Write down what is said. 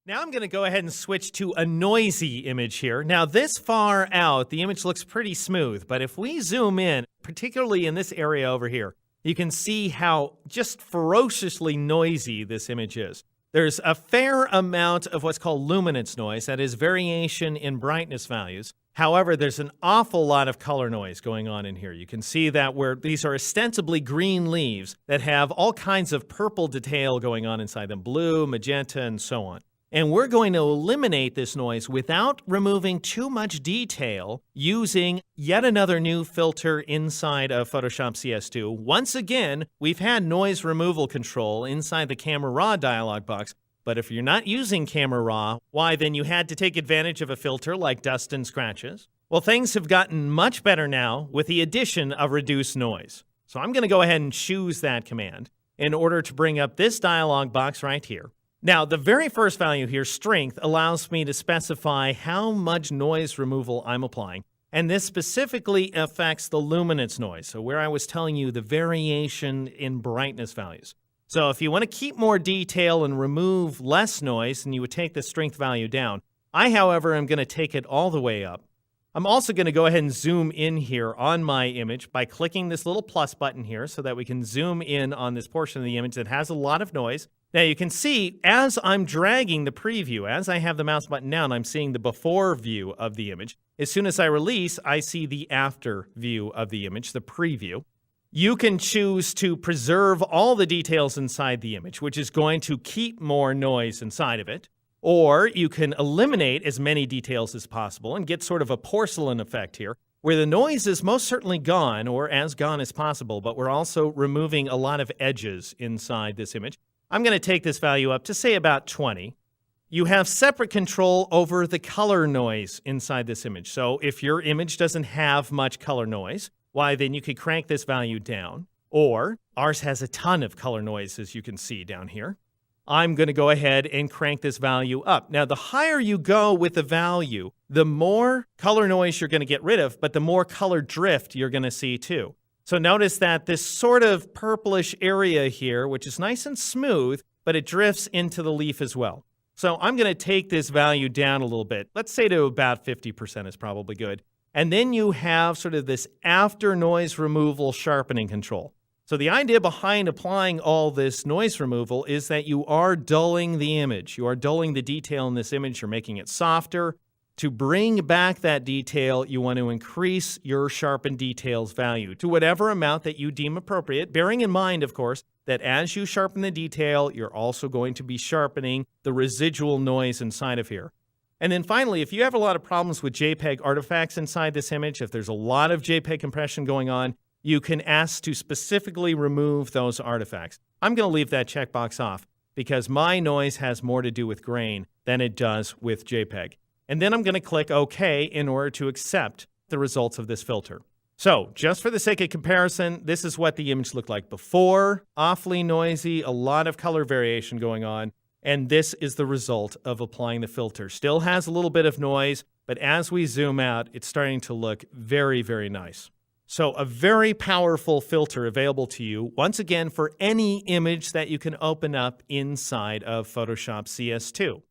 Now I'm going to go ahead and switch to a noisy image here. Now this far out, the image looks pretty smooth, but if we zoom in, particularly in this area over here, you can see how just ferociously noisy this image is. There's a fair amount of what's called luminance noise, that is variation in brightness values. However, there's an awful lot of color noise going on in here. You can see that where these are ostensibly green leaves that have all kinds of purple detail going on inside them, blue, magenta, and so on. And we're going to eliminate this noise without removing too much detail using yet another new filter inside of Photoshop CS2. Once again, we've had noise removal control inside the Camera Raw dialog box, but if you're not using Camera Raw, why then you had to take advantage of a filter like dust and scratches. Well, things have gotten much better now with the addition of reduce noise. So I'm going to go ahead and choose that command in order to bring up this dialog box right here. Now, the very first value here, strength, allows me to specify how much noise removal I'm applying. And this specifically affects the luminance noise, so where I was telling you the variation in brightness values. So if you want to keep more detail and remove less noise, then you would take the strength value down. I, however, am going to take it all the way up. I'm also going to go ahead and zoom in here on my image by clicking this little plus button here so that we can zoom in on this portion of the image that has a lot of noise. Now you can see as I'm dragging the preview, as I have the mouse button down, I'm seeing the before view of the image. As soon as I release, I see the after view of the image, the preview. You can choose to preserve all the details inside the image, which is going to keep more noise inside of it. Or you can eliminate as many details as possible and get sort of a porcelain effect here, where the noise is most certainly gone, or as gone as possible, but we're also removing a lot of edges inside this image. I'm going to take this value up to, say, about 20. You have separate control over the color noise inside this image. So if your image doesn't have much color noise, why, then you could crank this value down. Or ours has a ton of color noise, as you can see down here. I'm going to go ahead and crank this value up. Now, the higher you go with the value, the more color noise you're going to get rid of, but the more color drift you're going to see too. So notice that this sort of purplish area here, which is nice and smooth, but it drifts into the leaf as well. So I'm going to take this value down a little bit. Let's say to about 50% is probably good. And then you have sort of this after noise removal sharpening control. So the idea behind applying all this noise removal is that you are dulling the image. You are dulling the detail in this image. You're making it softer. To bring back that detail, you want to increase your sharpened details value to whatever amount that you deem appropriate, bearing in mind, of course, that as you sharpen the detail, you're also going to be sharpening the residual noise inside of here. And then finally, if you have a lot of problems with JPEG artifacts inside this image, if there's a lot of JPEG compression going on, you can ask to specifically remove those artifacts. I'm going to leave that checkbox off because my noise has more to do with grain than it does with JPEG. And then I'm going to click OK in order to accept the results of this filter. So just for the sake of comparison, this is what the image looked like before. Awfully noisy, a lot of color variation going on. And this is the result of applying the filter. Still has a little bit of noise, but as we zoom out, it's starting to look very, very nice. So a very powerful filter available to you, once again, for any image that you can open up inside of Photoshop CS2.